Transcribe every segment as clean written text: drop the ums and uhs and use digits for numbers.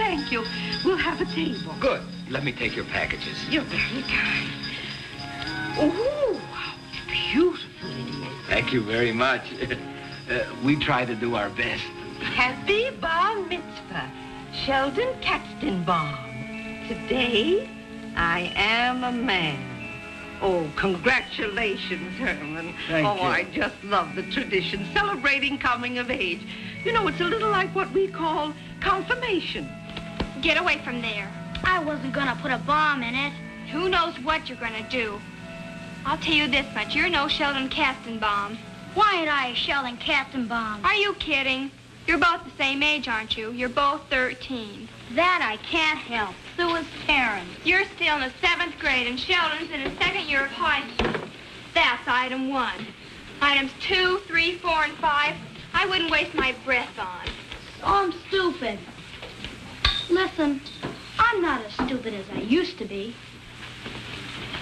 thank you. We'll have a table. Good. Let me take your packages. You're very kind. Oh, how beautiful it is. Thank you very much. We try to do our best. Happy bar mitzvah, Sheldon Katzenbaum. Today, I am a man. Oh, congratulations, Herman. Thank you. I just love the tradition, celebrating coming of age. You know, it's a little like what we call confirmation. Get away from there. I wasn't gonna put a bomb in it. Who knows what you're gonna do? I'll tell you this much, you're no Sheldon Katzenbaum. Why ain't I a Sheldon Katzenbaum? Are you kidding? You're both the same age, aren't you? You're both 13. That I can't help. So is Terrence. You're still in the 7th grade, and Sheldon's in his 2nd year of high school. That's item 1. Items 2, 3, 4, and 5, I wouldn't waste my breath on. I'm stupid. Listen, I'm not as stupid as I used to be.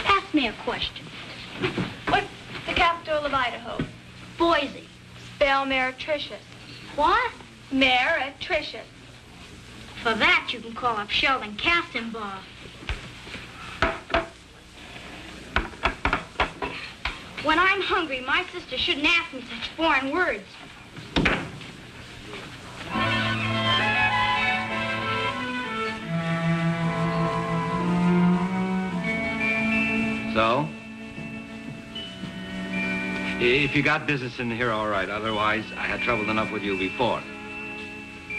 Ask me a question. What's the capital of Idaho? Boise. Spell meretricious. What? Meretricious. For that, you can call up Sheldon Katzenbaum. When I'm hungry, my sister shouldn't ask me such foreign words. So? If you got business in here, all right. Otherwise, I had trouble enough with you before.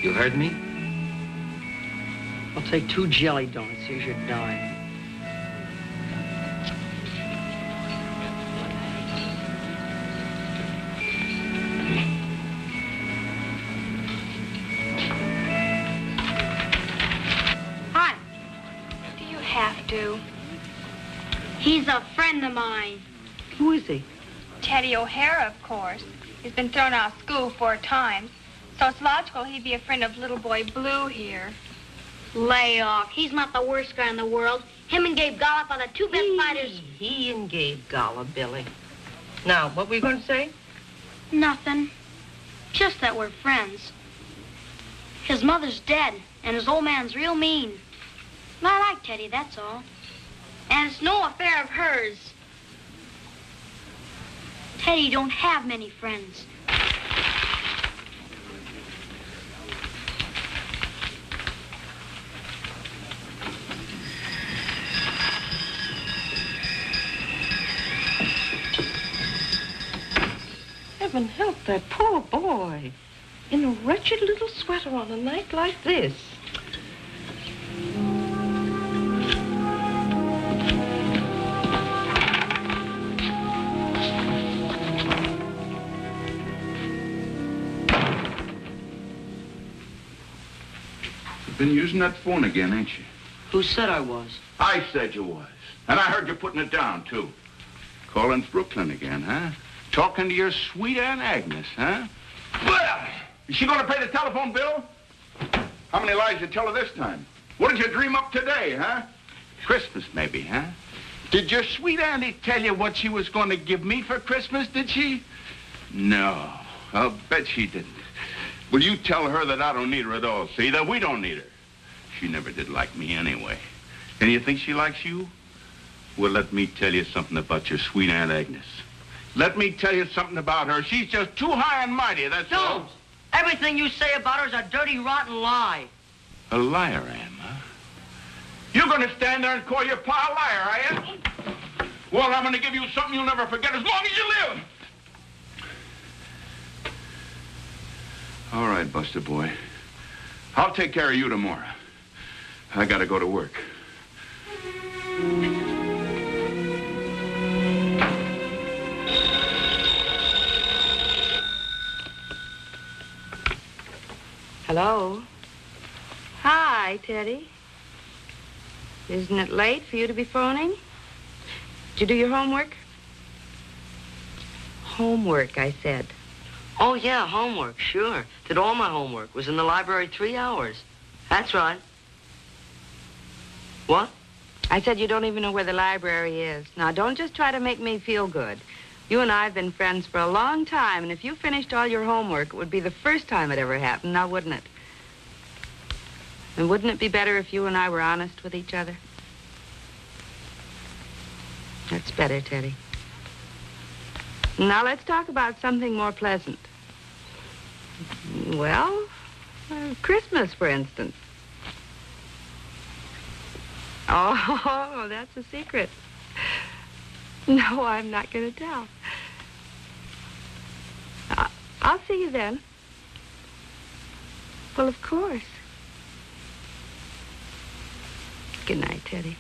You heard me? I'll take 2 jelly donuts. Here's your dime. Hi. Do you have to? He's a friend of mine. Who is he? Teddy O'Hara, of course. He's been thrown out of school 4 times. So it's logical he'd be a friend of little boy Blue here. Lay off. He's not the worst guy in the world. Him and Gabe Gollop are the 2 best fighters. He and Gabe Gollop, Billy. Now, what were you going to say? Nothing. Just that we're friends. His mother's dead, and his old man's real mean. I like Teddy, that's all. And it's no affair of hers. Teddy don't have many friends. Heaven help that poor boy. In a wretched little sweater on a night like this. You've been using that phone again, ain't you? Who said I was? I said you was. And I heard you putting it down, too. Calling Brooklyn again, huh? Talking to your sweet Aunt Agnes, huh? Well, is she going to pay the telephone bill? How many lies you tell her this time? What did you dream up today, huh? Christmas, maybe, huh? Did your sweet auntie tell you what she was going to give me for Christmas, did she? No, I'll bet she didn't. Will you tell her that I don't need her at all, see? That we don't need her. She never did like me anyway. And you think she likes you? Well, let me tell you something about your sweet Aunt Agnes. Let me tell you something about her. She's just too high and mighty, that's all. Don't! Everything you say about her is a dirty, rotten lie. A liar, Am, huh? You're going to stand there and call your pa a liar, are you? Well, I'm going to give you something you'll never forget as long as you live. All right, Buster boy. I'll take care of you tomorrow. I got to go to work. Hello? Hi, Teddy. Isn't it late for you to be phoning? Did you do your homework? Homework, I said. Oh, yeah, homework, sure. Did all my homework. Was in the library 3 hours. That's right. What? I said you don't even know where the library is. Now, don't just try to make me feel good. You and I have been friends for a long time, and if you finished all your homework, it would be the first time it ever happened, now wouldn't it? And wouldn't it be better if you and I were honest with each other? That's better, Teddy. Now let's talk about something more pleasant. Well, Christmas, for instance. Oh, that's a secret. No, I'm not going to tell. I'll see you then. Well, of course. Good night, Teddy.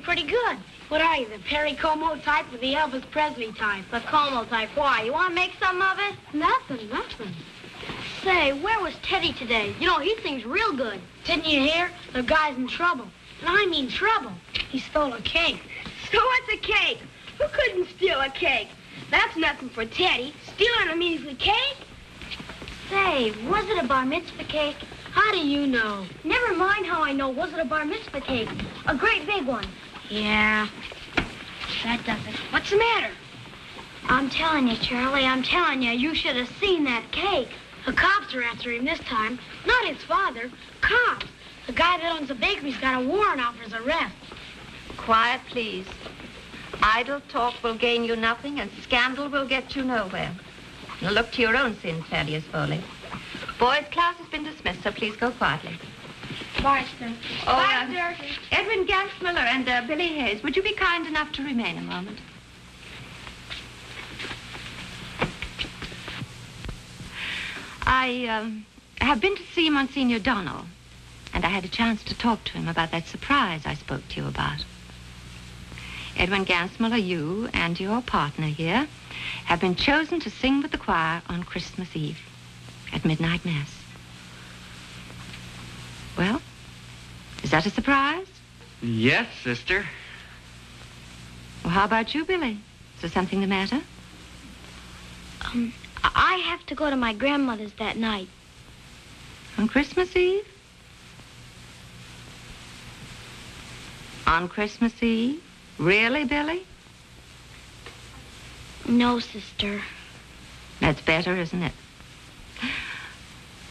Pretty good. What are you, the Perry Como type or the Elvis Presley type? The Como type. Why? You want to make something of it? Nothing. Say, where was Teddy today? You know, he sings real good. Didn't you hear? The guy's in trouble. And I mean trouble. He stole a cake. So what's a cake? Who couldn't steal a cake? That's nothing for Teddy. Stealing a measly cake? Say, was it a bar mitzvah cake? How do you know? Never mind how I know. Was it a bar mitzvah cake? A great big one. Yeah, that does it. What's the matter? I'm telling you, Charlie, I'm telling you, you should have seen that cake. The cops are after him this time. Not his father. Cops. The guy that owns the bakery's got a warrant out for his arrest. Quiet, please. Idle talk will gain you nothing, and scandal will get you nowhere. Now look to your own sins, Thaddeus Foley. Boys, class has been dismissed, so please go quietly. Bye, sir. Bye, sir. Edwin Gansmiller and Billy Hayes, would you be kind enough to remain a moment? I have been to see Monsignor Donnell, and I had a chance to talk to him about that surprise I spoke to you about. Edwin Gansmiller, you and your partner here have been chosen to sing with the choir on Christmas Eve at midnight mass. Well, is that a surprise? Yes, sister. Well, how about you, Billy? Is there something the matter? I have to go to my grandmother's that night. On Christmas Eve? On Christmas Eve? Really, Billy? No, sister. That's better, isn't it?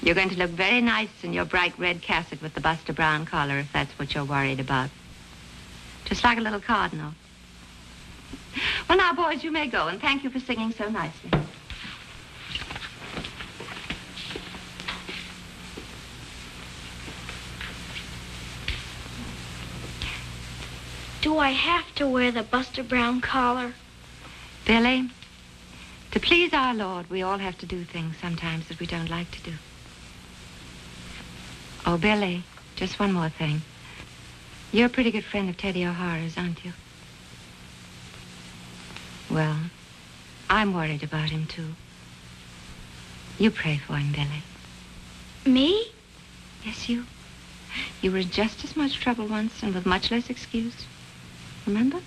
You're going to look very nice in your bright red cassock with the Buster Brown collar, if that's what you're worried about. Just like a little cardinal. Well, now, boys, you may go, and thank you for singing so nicely. Do I have to wear the Buster Brown collar? Billy, to please our Lord, we all have to do things sometimes that we don't like to do. Oh, Billy, just one more thing. You're a pretty good friend of Teddy O'Hara's, aren't you? Well, I'm worried about him, too. You pray for him, Billy. Me? Yes, you. You were in just as much trouble once and with much less excuse. Remember?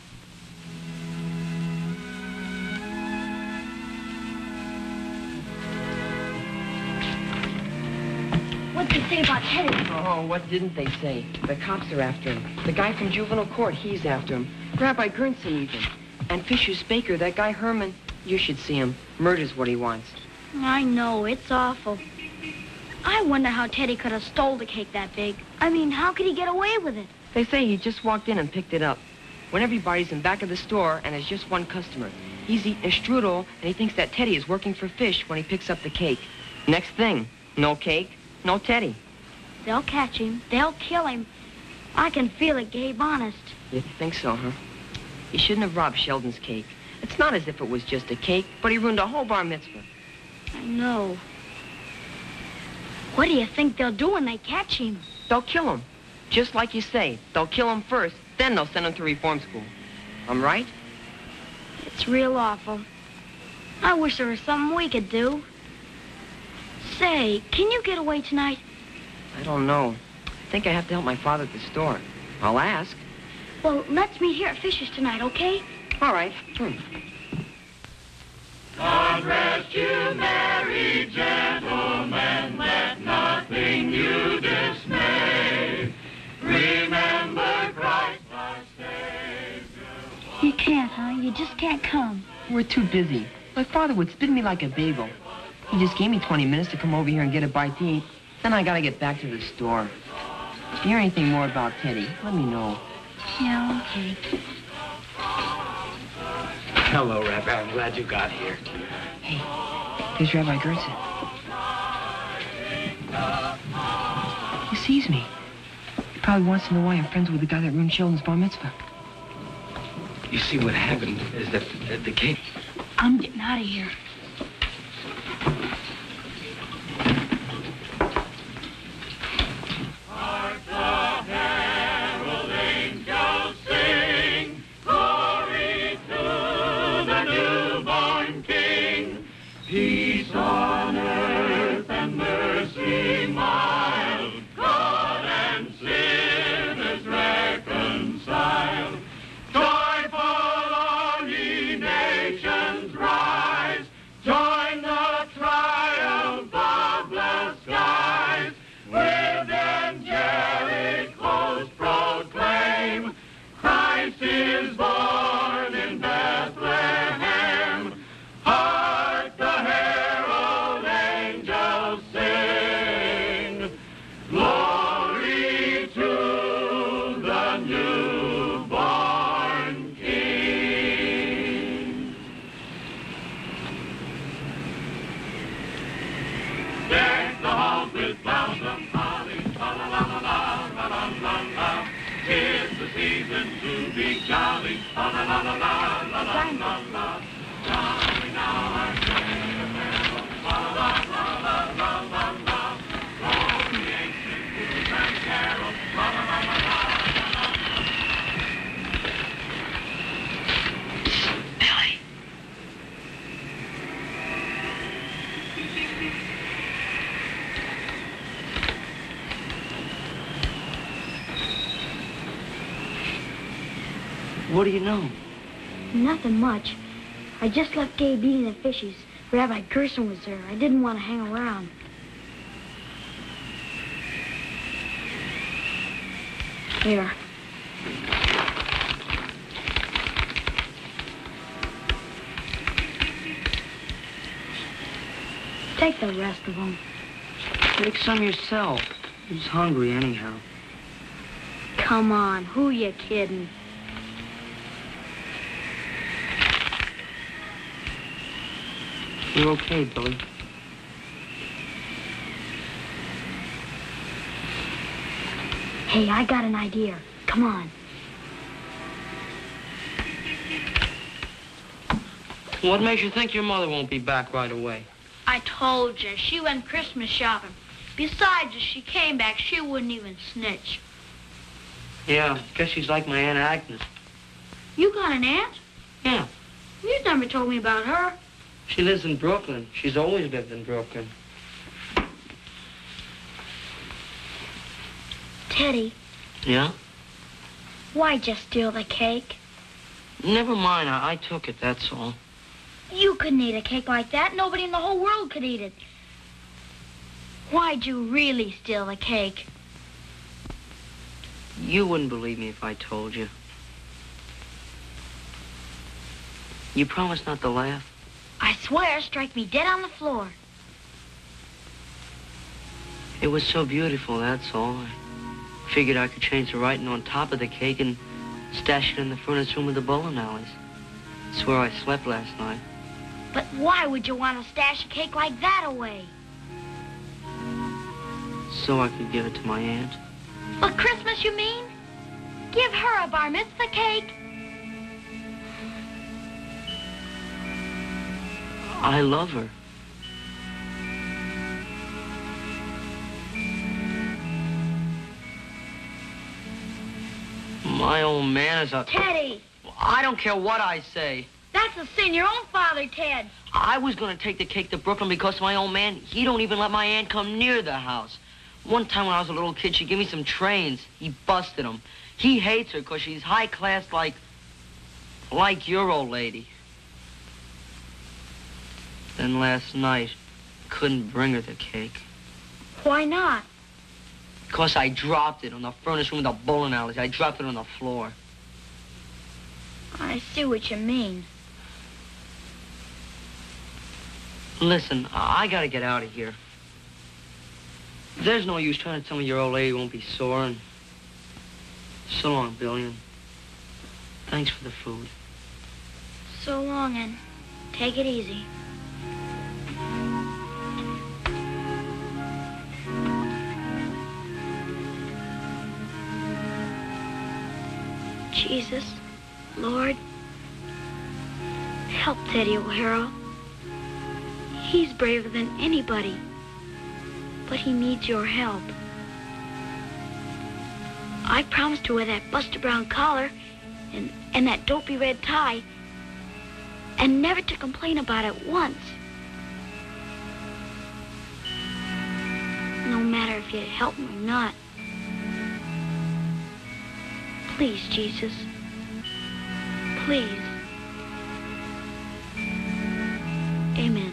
they say about Teddy? Oh, what didn't they say? The cops are after him. The guy from juvenile court, he's after him. Rabbi Gernson even. And Fisher's Baker, that guy Herman, you should see him. Murder's what he wants. I know, it's awful. I wonder how Teddy could have stole the cake that big. I mean, how could he get away with it? They say he just walked in and picked it up. When everybody's in back of the store and there's just one customer. He's eating a strudel and he thinks that Teddy is working for Fish when he picks up the cake. Next thing, no cake, no Teddy. They'll catch him. They'll kill him. I can feel it, Gabe, honest. You think so, huh? He shouldn't have robbed Sheldon's cake. It's not as if it was just a cake, but he ruined a whole bar mitzvah. I know. What do you think they'll do when they catch him? They'll kill him. Just like you say. They'll kill him first, then they'll send him to reform school. I'm right? It's real awful. I wish there was something we could do. Say, can you get away tonight? I don't know. I think I have to help my father at the store. I'll ask. Well, let's meet here at Fisher's tonight, okay? All right. God rest you, merry gentlemen, let nothing you dismay. Remember Christ our Savior. You can't, huh? You just can't come. We're too busy. My father would spin me like a bagel. He just gave me 20 minutes to come over here and get a bite to eat. Then I gotta get back to the store. If you hear anything more about Teddy, let me know. Yeah, okay. Hello, Rabbi. I'm glad you got here. Hey, there's Rabbi Gerson. He sees me. He probably wants to know why I'm friends with the guy that ruined Sheldon's bar mitzvah. You see, what happened is that the cake... I'm getting out of here. Peace on earth and mercy mild, God and sinners reconciled. Joyful all ye nations rise, join the triumph of the skies. With angelic hosts proclaim, Christ is born in Bethlehem. Hark the herald angels sing, glory to the newborn King. Deck the halls with boughs of holly, la la la la la la la la. 'Tis the season to be jolly, la la la la la la la la la. Jolly now our Savior herald, la la la la la la la. Roll the ancient blues and carols, la la la la la la la. Billy. What do you know? Nothing much. I just left Gabe eating at Fishy's. Rabbi Gerson was there. I didn't want to hang around. Here. Take the rest of them. Take some yourself. Who's hungry anyhow? Come on, who you kidding? You're okay, Billy. Hey, I got an idea. Come on. What makes you think your mother won't be back right away? I told you, she went Christmas shopping. Besides, if she came back, she wouldn't even snitch. Yeah, guess she's like my Aunt Agnes. You got an aunt? Yeah, You never told me about her. she lives in Brooklyn. She's always lived in Brooklyn. Teddy, Yeah? why'd you steal the cake? Never mind, I took it, that's all. You couldn't eat a cake like that. Nobody in the whole world could eat it. Why'd you really steal the cake? You wouldn't believe me if I told you. You promise not to laugh? I swear, strike me dead on the floor. It was so beautiful, that's all. I figured I could change the writing on top of the cake and stash it in the furnace room of the bowling alleys. It's where I slept last night. But why would you want to stash a cake like that away? So I could give it to my aunt. For Christmas, you mean? Give her a bar mitzvah cake. I love her. My old man is a... Teddy! I don't care what I say. That's a sin. Your own father, Ted. I was going to take the cake to Brooklyn because my old man, he don't even let my aunt come near the house. One time when I was a little kid, she gave me some trains. He busted them. He hates her because she's high class like your old lady. Then last night, couldn't bring her the cake. Why not? Because I dropped it on the furnace room of the bowling alleys. I dropped it on the floor. I see what you mean. Listen, I gotta get out of here. There's no use trying to tell me your old lady won't be sore. And so long, Billy, and thanks for the food. So long, and take it easy. Jesus, Lord, help Teddy O'Hara. He's braver than anybody, but he needs your help. I promised to wear that Buster Brown collar and that dopey red tie and never to complain about it once. No matter if you help me or not. Please, Jesus. Please. Amen.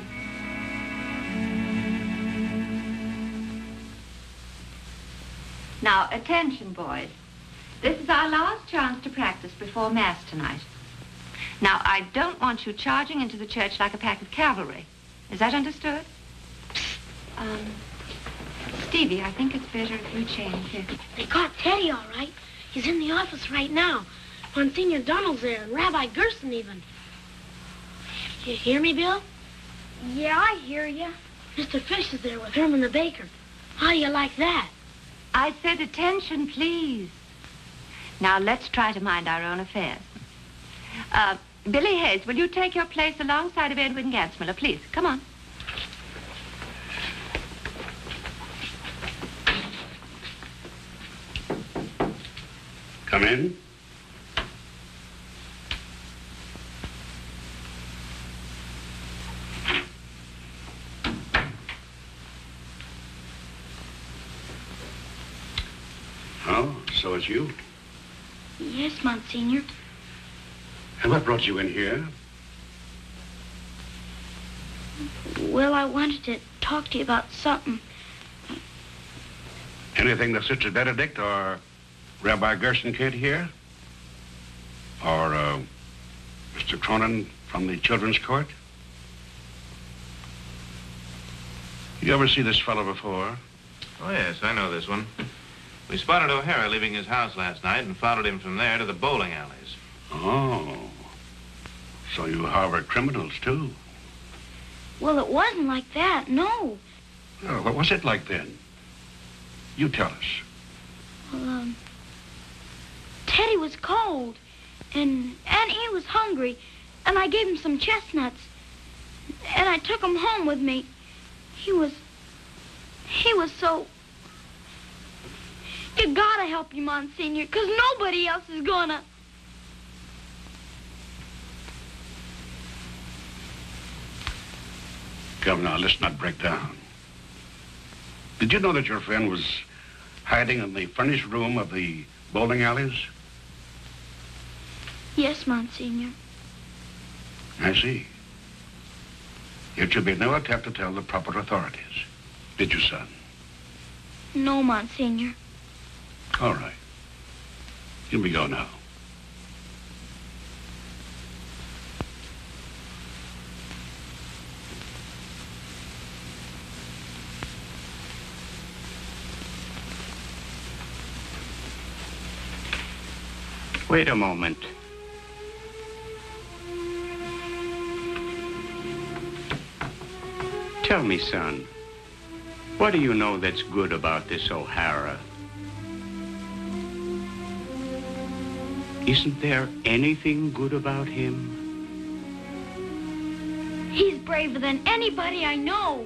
Now, attention, boys. This is our last chance to practice before Mass tonight. Now, I don't want you charging into the church like a pack of cavalry. Is that understood? Stevie, I think it's better if you change here. They caught Teddy all right. He's in the office right now. Monsignor Donald's there, and Rabbi Gerson even. You hear me, Bill? Yeah, I hear you. Mr. Fish is there with Herman the baker. How do you like that? I said attention, please. Now, let's try to mind our own affairs. Billy Hayes, will you take your place alongside of Edwin Gansmiller, please? Come on. Come in. Oh, so it's you. Yes, Monsignor. And what brought you in here? Well, I wanted to talk to you about something. Anything that Sister Benedict or Rabbi Gerson can't hear? Or, Mr. Cronin from the Children's Court? You ever see this fellow before? Oh, yes, I know this one. We spotted O'Hara leaving his house last night and followed him from there to the bowling alleys. Oh. So you harbor criminals, too? Well, it wasn't like that, no. Oh, what was it like then? You tell us. Well, Teddy was cold, and he was hungry, and I gave him some chestnuts, and I took him home with me. He was so... You gotta help him, Monsignor, 'cause nobody else is gonna. Governor, let's not break down. Did you know that your friend was hiding in the furnished room of the bowling alleys? Yes, Monsignor. I see. It should be no attempt to tell the proper authorities. Did you, son? No, Monsignor. All right. Here we go now. Wait a moment. Tell me, son, what do you know that's good about this O'Hara? Isn't there anything good about him? He's braver than anybody I know.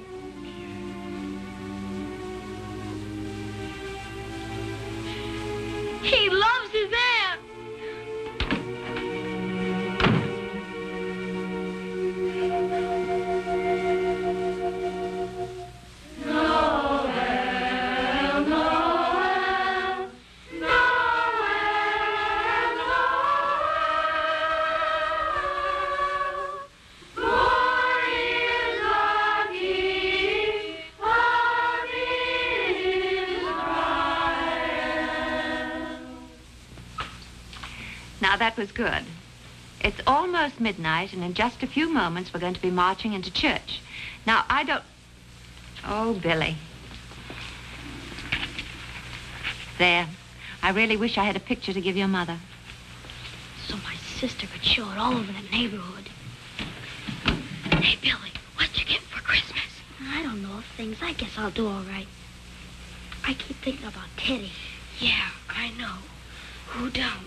He loves his aunt. Now, that was good. It's almost midnight, and in just a few moments, we're going to be marching into church. Now, I don't... Oh, Billy. There. I really wish I had a picture to give your mother. So my sister could show it all over the neighborhood. Hey, Billy, what'd you get for Christmas? I don't know things. I guess I'll do all right. I keep thinking about Teddy. Yeah, I know. Who don't?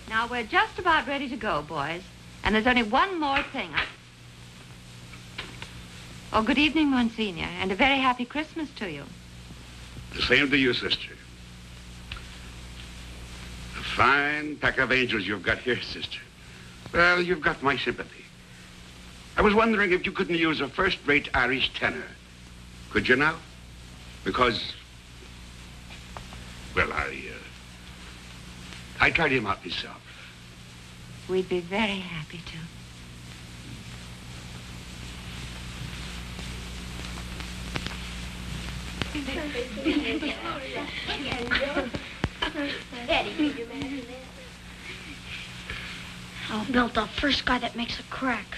Now, we're just about ready to go, boys. And there's only one more thing. Oh, good evening, Monsignor, and a very happy Christmas to you. The same to you, sister. A fine pack of angels you've got here, sister. Well, you've got my sympathy. I was wondering if you couldn't use a first-rate Irish tenor. Could you now? Because, well, I tried him out myself. We'd be very happy to. I'll build the first guy that makes a crack.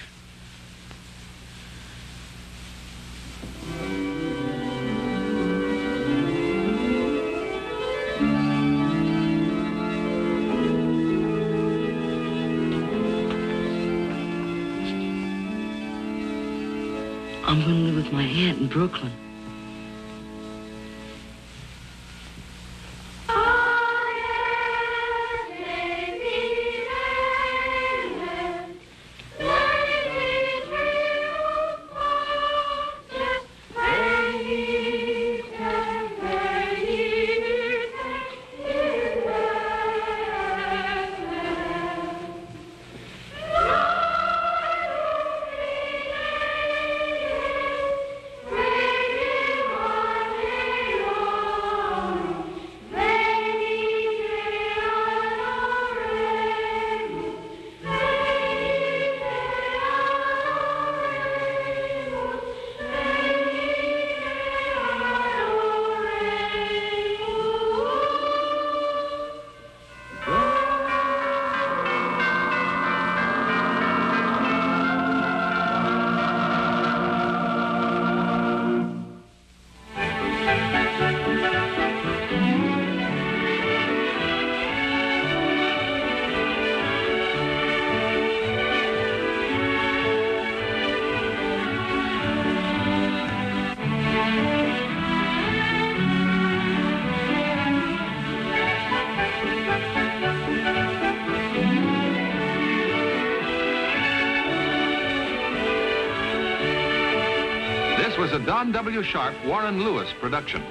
I'm going to live with my aunt in Brooklyn. This was a Don W. Sharp, Warren Lewis production.